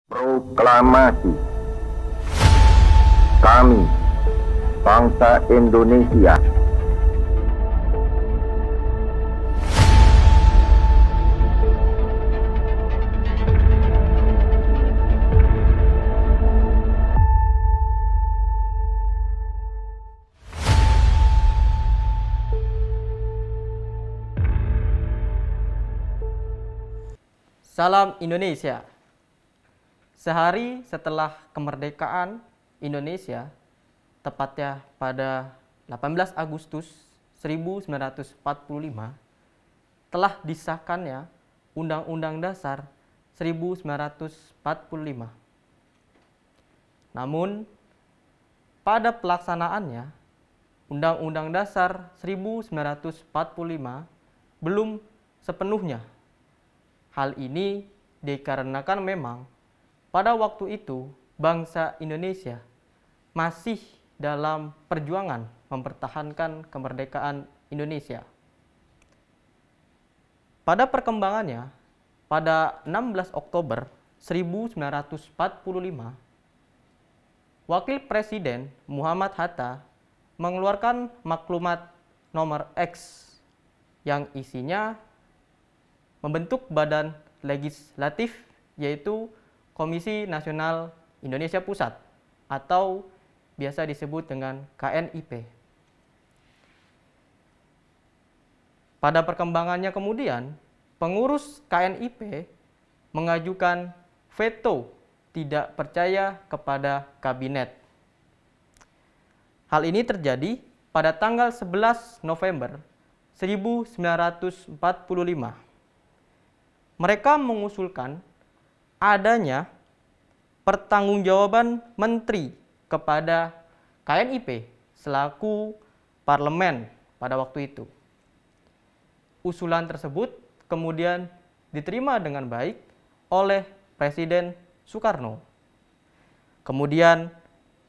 Proklamasi. Kami, bangsa Indonesia, Salam Indonesia. Sehari setelah kemerdekaan Indonesia, tepatnya pada 18 Agustus 1945, telah disahkannya Undang-Undang Dasar 1945. Namun, pada pelaksanaannya, Undang-Undang Dasar 1945 belum sepenuhnya. Hal ini dikarenakan memang pada waktu itu bangsa Indonesia masih dalam perjuangan mempertahankan kemerdekaan Indonesia. Pada perkembangannya, pada 16 Oktober 1945, Wakil Presiden Muhammad Hatta mengeluarkan maklumat nomor X yang isinya membentuk badan legislatif, yaitu Komisi Nasional Indonesia Pusat atau biasa disebut dengan KNIP. Pada perkembangannya kemudian, pengurus KNIP mengajukan veto tidak percaya kepada kabinet. Hal ini terjadi pada tanggal 11 November 1945. Mereka mengusulkan adanya pertanggungjawaban menteri kepada KNIP selaku parlemen pada waktu itu. Usulan tersebut kemudian diterima dengan baik oleh Presiden Soekarno. Kemudian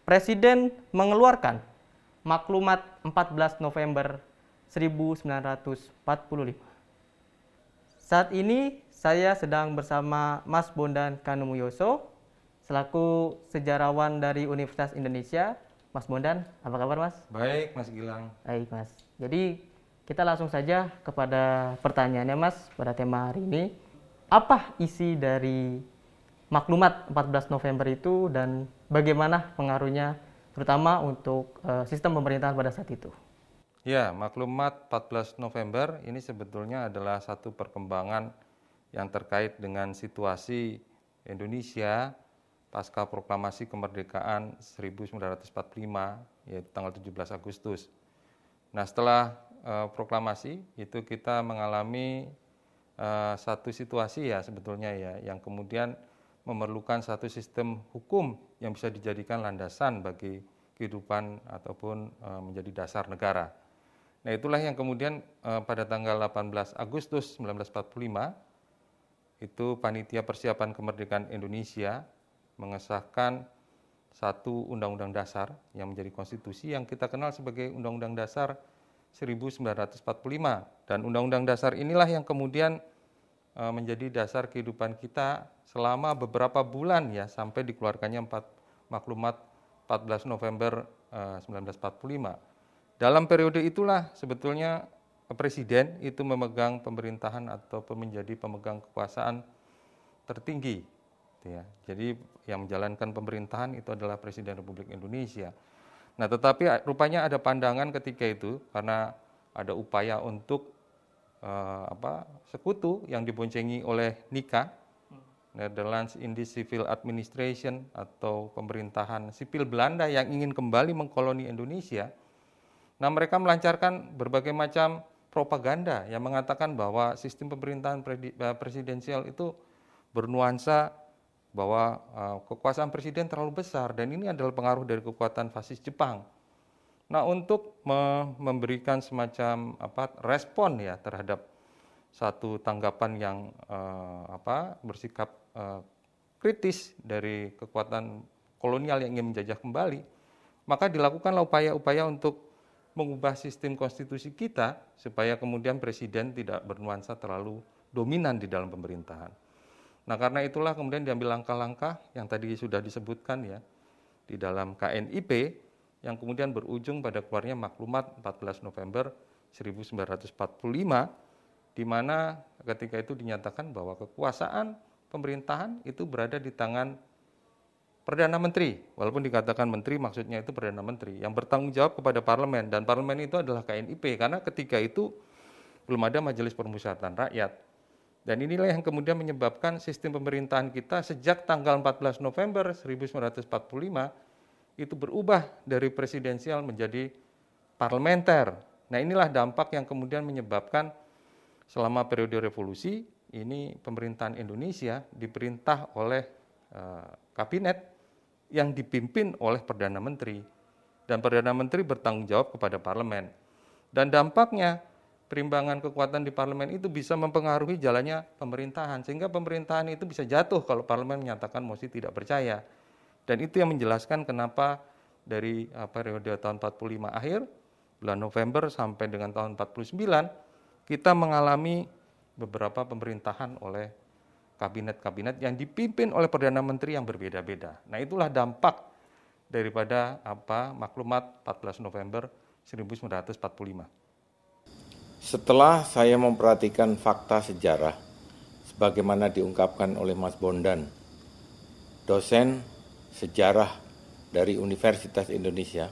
Presiden mengeluarkan maklumat 14 November 1945. Saat ini saya sedang bersama Mas Bondan Kanumuyoso selaku sejarawan dari Universitas Indonesia. Mas Bondan, apa kabar Mas? Baik, Mas Gilang. Baik Mas. Jadi kita langsung saja kepada pertanyaannya Mas pada tema hari ini. Apa isi dari maklumat 14 November itu dan bagaimana pengaruhnya terutama untuk sistem pemerintahan pada saat itu? Ya, maklumat 14 November ini sebetulnya adalah satu perkembangan yang terkait dengan situasi Indonesia pasca proklamasi kemerdekaan 1945, yaitu tanggal 17 Agustus. Nah, setelah proklamasi itu kita mengalami satu situasi ya sebetulnya ya, yang kemudian memerlukan satu sistem hukum yang bisa dijadikan landasan bagi kehidupan ataupun menjadi dasar negara. Nah, itulah yang kemudian pada tanggal 18 Agustus 1945 itu Panitia Persiapan Kemerdekaan Indonesia mengesahkan satu undang-undang dasar yang menjadi konstitusi yang kita kenal sebagai Undang-Undang Dasar 1945. Dan Undang-Undang Dasar inilah yang kemudian menjadi dasar kehidupan kita selama beberapa bulan ya sampai dikeluarkannya maklumat 14 November 1945. Dalam periode itulah sebetulnya Presiden itu memegang pemerintahan atau menjadi pemegang kekuasaan tertinggi. Ya. Jadi yang menjalankan pemerintahan itu adalah Presiden Republik Indonesia. Nah, tetapi rupanya ada pandangan ketika itu karena ada upaya untuk sekutu yang diboncengi oleh NICA, Netherlands Indies Civil Administration atau pemerintahan sipil Belanda yang ingin kembali mengkoloni Indonesia. Nah, mereka melancarkan berbagai macam propaganda yang mengatakan bahwa sistem pemerintahan presidensial itu bernuansa bahwa kekuasaan presiden terlalu besar dan ini adalah pengaruh dari kekuatan fasis Jepang. Nah, untuk memberikan semacam respon ya terhadap satu tanggapan yang bersikap kritis dari kekuatan kolonial yang ingin menjajah kembali, maka dilakukanlah upaya-upaya untuk mengubah sistem konstitusi kita supaya kemudian presiden tidak bernuansa terlalu dominan di dalam pemerintahan. Nah, karena itulah kemudian diambil langkah-langkah yang tadi sudah disebutkan ya di dalam KNIP yang kemudian berujung pada keluarnya maklumat 14 November 1945 di mana ketika itu dinyatakan bahwa kekuasaan pemerintahan itu berada di tangan Perdana Menteri, walaupun dikatakan menteri maksudnya itu Perdana Menteri yang bertanggung jawab kepada parlemen, dan parlemen itu adalah KNIP karena ketika itu belum ada Majelis Permusyawaratan Rakyat. Dan inilah yang kemudian menyebabkan sistem pemerintahan kita sejak tanggal 14 November 1945 itu berubah dari presidensial menjadi parlementer. Nah, inilah dampak yang kemudian menyebabkan selama periode revolusi ini pemerintahan Indonesia diperintah oleh kabinet yang dipimpin oleh Perdana Menteri, dan Perdana Menteri bertanggung jawab kepada parlemen. Dan dampaknya perimbangan kekuatan di parlemen itu bisa mempengaruhi jalannya pemerintahan, sehingga pemerintahan itu bisa jatuh kalau parlemen menyatakan mosi tidak percaya. Dan itu yang menjelaskan kenapa dari periode tahun 45 akhir, bulan November sampai dengan tahun 49, kita mengalami beberapa pemerintahan oleh kabinet-kabinet yang dipimpin oleh Perdana Menteri yang berbeda-beda. Nah, itulah dampak daripada maklumat 14 November 1945. Setelah saya memperhatikan fakta sejarah sebagaimana diungkapkan oleh Mas Bondan, dosen sejarah dari Universitas Indonesia,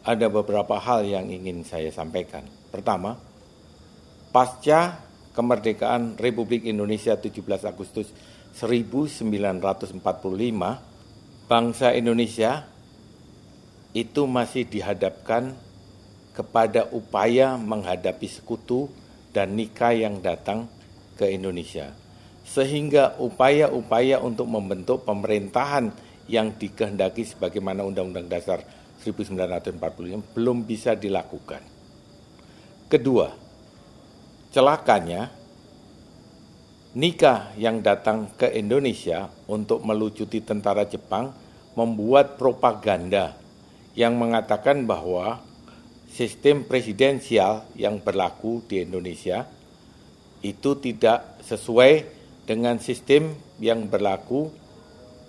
ada beberapa hal yang ingin saya sampaikan. Pertama, pasca kemerdekaan Republik Indonesia 17 Agustus 1945, bangsa Indonesia itu masih dihadapkan kepada upaya menghadapi sekutu dan nikah yang datang ke Indonesia. Sehingga upaya-upaya untuk membentuk pemerintahan yang dikehendaki sebagaimana Undang-Undang Dasar 1945 belum bisa dilakukan. Kedua, celakanya, nikah yang datang ke Indonesia untuk melucuti tentara Jepang membuat propaganda yang mengatakan bahwa sistem presidensial yang berlaku di Indonesia itu tidak sesuai dengan sistem yang berlaku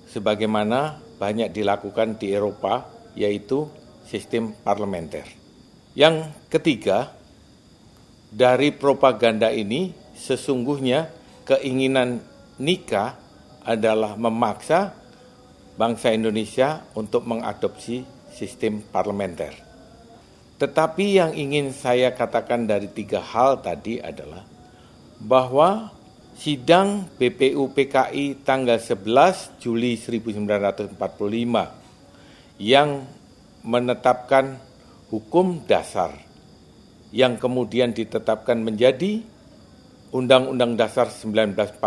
sebagaimana banyak dilakukan di Eropa, yaitu sistem parlementer. Yang ketiga, dari propaganda ini sesungguhnya keinginan nikah adalah memaksa bangsa Indonesia untuk mengadopsi sistem parlementer. Tetapi yang ingin saya katakan dari tiga hal tadi adalah bahwa sidang BPUPKI tanggal 11 Juli 1945 yang menetapkan hukum dasar yang kemudian ditetapkan menjadi Undang-Undang Dasar 1945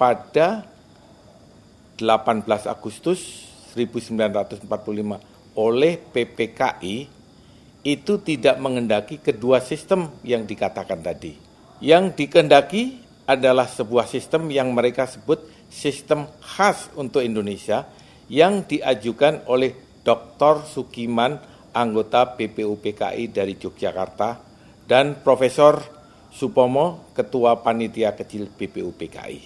pada 18 Agustus 1945 oleh PPKI itu tidak menghendaki kedua sistem yang dikatakan tadi. Yang dikehendaki adalah sebuah sistem yang mereka sebut sistem khas untuk Indonesia yang diajukan oleh Dr. Sukiman, anggota BPUPKI dari Yogyakarta, dan Profesor Supomo, Ketua Panitia Kecil BPUPKI.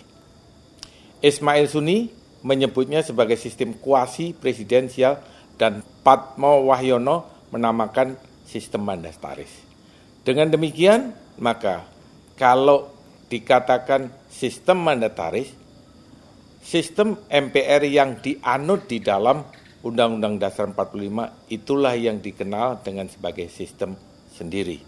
Ismail Suni menyebutnya sebagai sistem kuasi presidensial dan Patmo Wahyono menamakan sistem mandataris. Dengan demikian, maka kalau dikatakan sistem mandataris, sistem MPR yang dianut di dalam Undang-Undang Dasar 45 itulah yang dikenal dengan sebagai sistem sendiri.